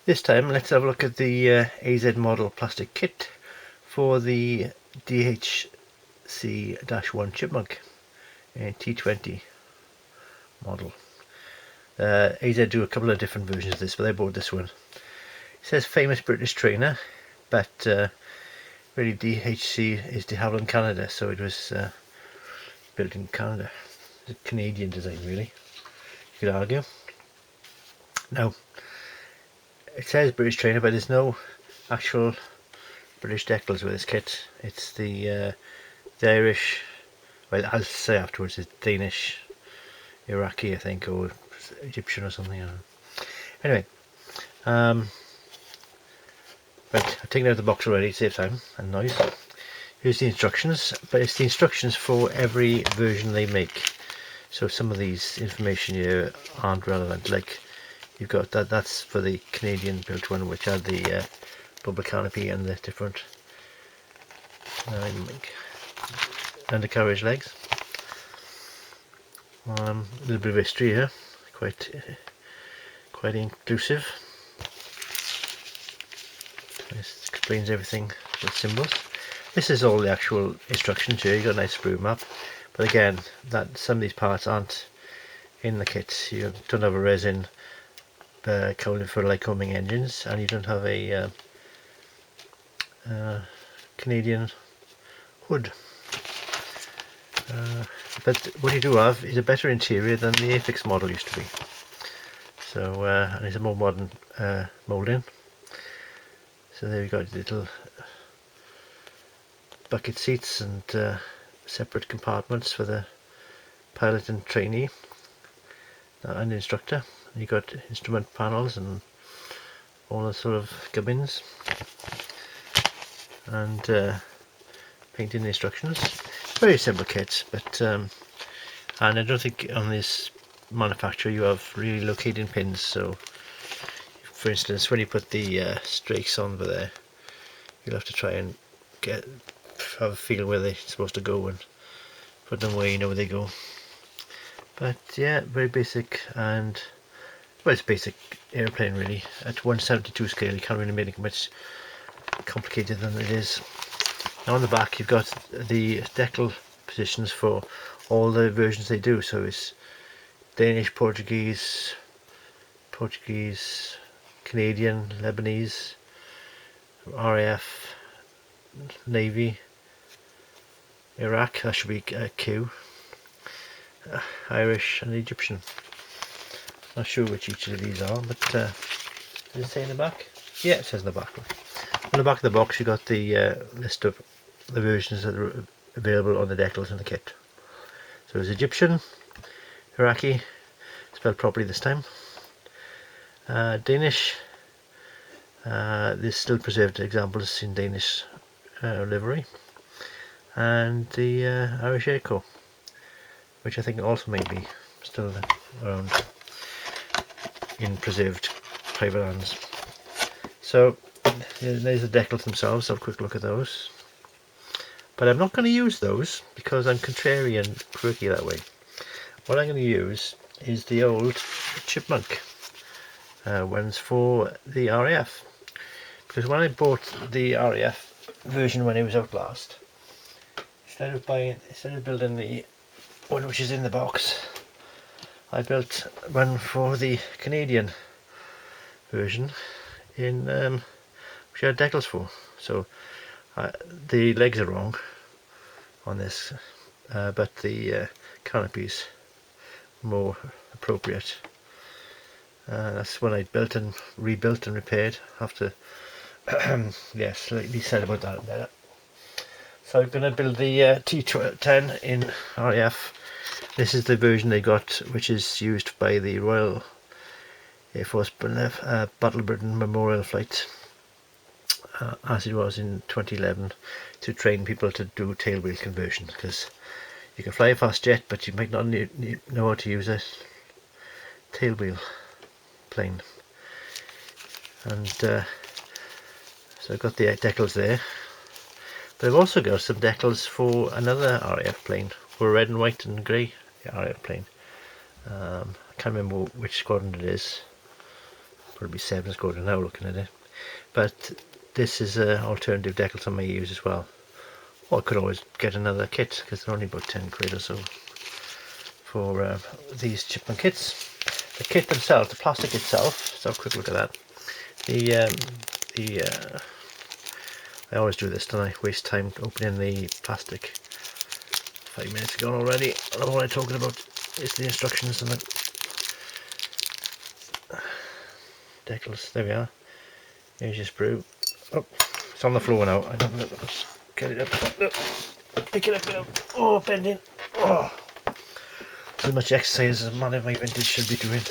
This time let's have a look at the AZ model plastic kit for the DHC-1 Chipmunk T.20 model. AZ do a couple of different versions of this, but I bought this one. It says famous British trainer, but really DHC is de Havilland, Canada, so it was built in Canada. It's a Canadian design, really, you could argue. Now, it says British trainer, but there's no actual British decals with this kit. It's the Irish, well, I'll say afterwards, it's Danish, Iraqi, I think, or Egyptian or something. I don't know. Anyway, right, I've taken out the box already to save time and noise. Here's the instructions, but it's the instructions for every version they make. So some of these information here aren't relevant. Like, you've got that's for the Canadian built one, which had the bubble canopy and the different undercarriage legs. A little bit of history here, quite inclusive. This explains everything with symbols. This is all the actual instructions here. You've got a nice sprue map, but again, that some of these parts aren't in the kit. You don't have a resin cowling for Lycoming engines, and you don't have a Canadian hood. But what you do have is a better interior than the Afix model used to be. So, and it's a more modern moulding. So there you've got little bucket seats and separate compartments for the pilot and trainee and instructor. You've got instrument panels and all the sort of gubbins and painting instructions. Very simple kit, but and I don't think on this manufacturer you have really locating pins. So, for instance, when you put the strakes on over there, you'll have to try and have a feel where they're supposed to go and put them where you know where they go. But yeah, very basic, and well, it's basic airplane really. At 1/72 scale, you can't really make it much complicated than it is. Now on the back you've got the decal positions for all the versions they do. So it's Danish, Portuguese, Canadian, Lebanese, RAF, Navy, Iraq, that should be Q, Irish and Egyptian. Not sure which each of these are, but does it say in the back? Yeah, it says in the back. On the back of the box you got the list of the versions that are available on the decals in the kit. So there's Egyptian, Iraqi, spelled properly this time, Danish, there's still preserved examples in Danish livery, and the Irish Air Corps, which I think also may be still around in preserved private hands. So there's the decals themselves. Have a quick look at those. But I'm not going to use those because I'm contrary and quirky that way. What I'm going to use is the old Chipmunk ones for the RAF. Because when I bought the RAF version when it was out last, instead of building the one which is in the box, I built one for the Canadian version in which I had decals for. So the legs are wrong on this, but the canopy's more appropriate. That's when I built and rebuilt and repaired after yeah, slightly said about that better. So I'm going to build the T10 in RAF. This is the version they got, which is used by the Royal Air Force Battle Britain Memorial Flight, as it was in 2011, to train people to do tailwheel conversion, because you can fly a fast jet but you might not know how to use a tailwheel plane. And so I've got the decals there, but I've also got some decals for another RAF plane, for a red and white and grey RAF plane. I can't remember which squadron it is, probably 7's good now looking at it. But this is an alternative decals I may use as well. Or I could always get another kit, because they're only about 10 quid or so for these Chipmunk kits. The kit themselves, the plastic itself, let's have a quick look at that. I always do this, don't I? Waste time opening the plastic. 5 minutes ago already. And all I'm talking about is the instructions and the decals. There we are. Here's your sprue. Oh, it's on the floor now. I don't know. Let's get it up. No. Pick it up now. Oh, bending. Oh, as much exercise as a man of my vintage should be doing.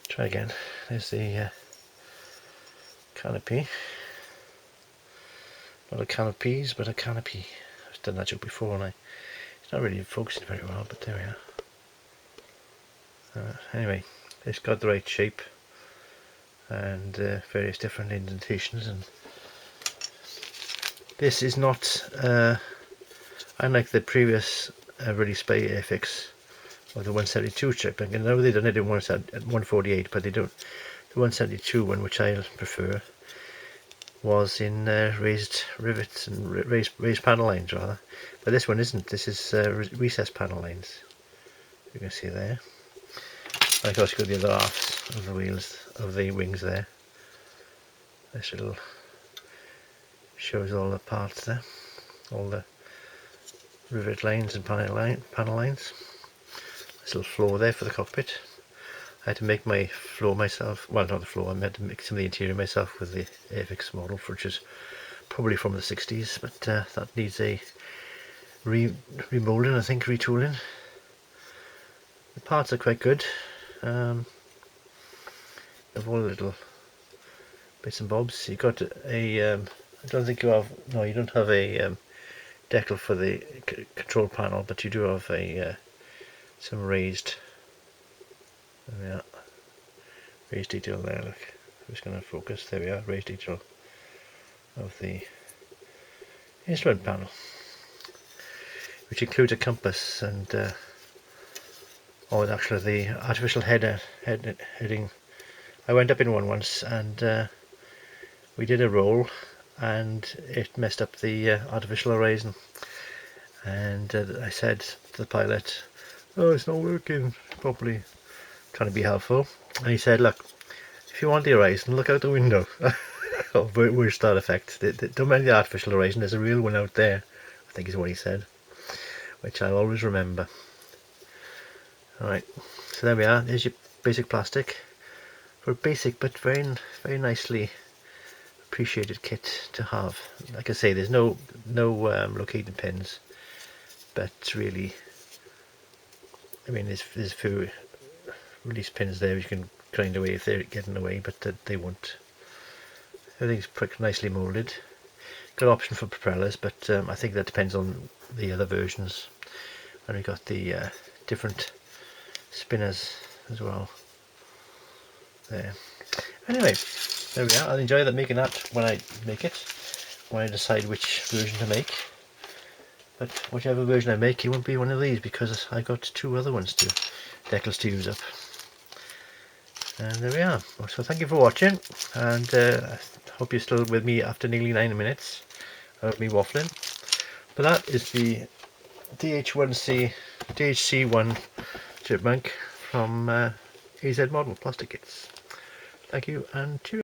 Try again. There's the canopy. Not a can of peas, but a canopy. I've done that joke before, and it's not really focusing very well, but there we are. Anyway, it's got the right shape and various different indentations, and this is not unlike the previous release by Airfix or the 172 chip. And I know they've done it in 148, but they don't. The 172 one, which I prefer, was in raised rivets and raised panel lines rather, but this one isn't. This is recessed panel lines. You can see there. And of course, you've got the other halves of the wheels of the wings there. This little shows all the parts there, all the rivet lines and panel lines. This little floor there for the cockpit. I had to make my floor myself. Well, not the floor. I had to make some of the interior myself with the Airfix model, which is probably from the 60s, but that needs a remolding, I think, retooling. The parts are quite good. Of all the little bits and bobs, you got a. I don't think you have. No, you don't have a decal for the control panel, but you do have a some raised. Yeah, raised detail there. Look, I'm just going to focus. There we are, raised detail of the instrument panel, which includes a compass and actually the artificial heading. I went up in one once, and we did a roll, and it messed up the artificial horizon. And I said to the pilot, "Oh, it's not working properly." Trying to be helpful, and he said, "Look, if you want the horizon, look out the window." Oh, where's that effect? Don't mind the artificial horizon, there's a real one out there, I think is what he said, which I'll always remember. Alright, so there we are. There's your basic plastic for a basic but very nicely appreciated kit to have. Like I say, there's no locating pins, but really, I mean, there's a few release pins there you can grind away if they're getting away, but they won't. Everything's pretty nicely moulded. Got an option for propellers, but I think that depends on the other versions. And we got the different spinners as well there. Anyway, there we are. I'll enjoy making that when I make it, when I decide which version to make. But whichever version I make, it won't be one of these, because I got 2 other ones decals to use up. And there we are. So thank you for watching, and I hope you're still with me after nearly 9 minutes of me waffling. But that is the DHC-1 Chipmunk from AZ Model Plastic Kits. Thank you, and cheers.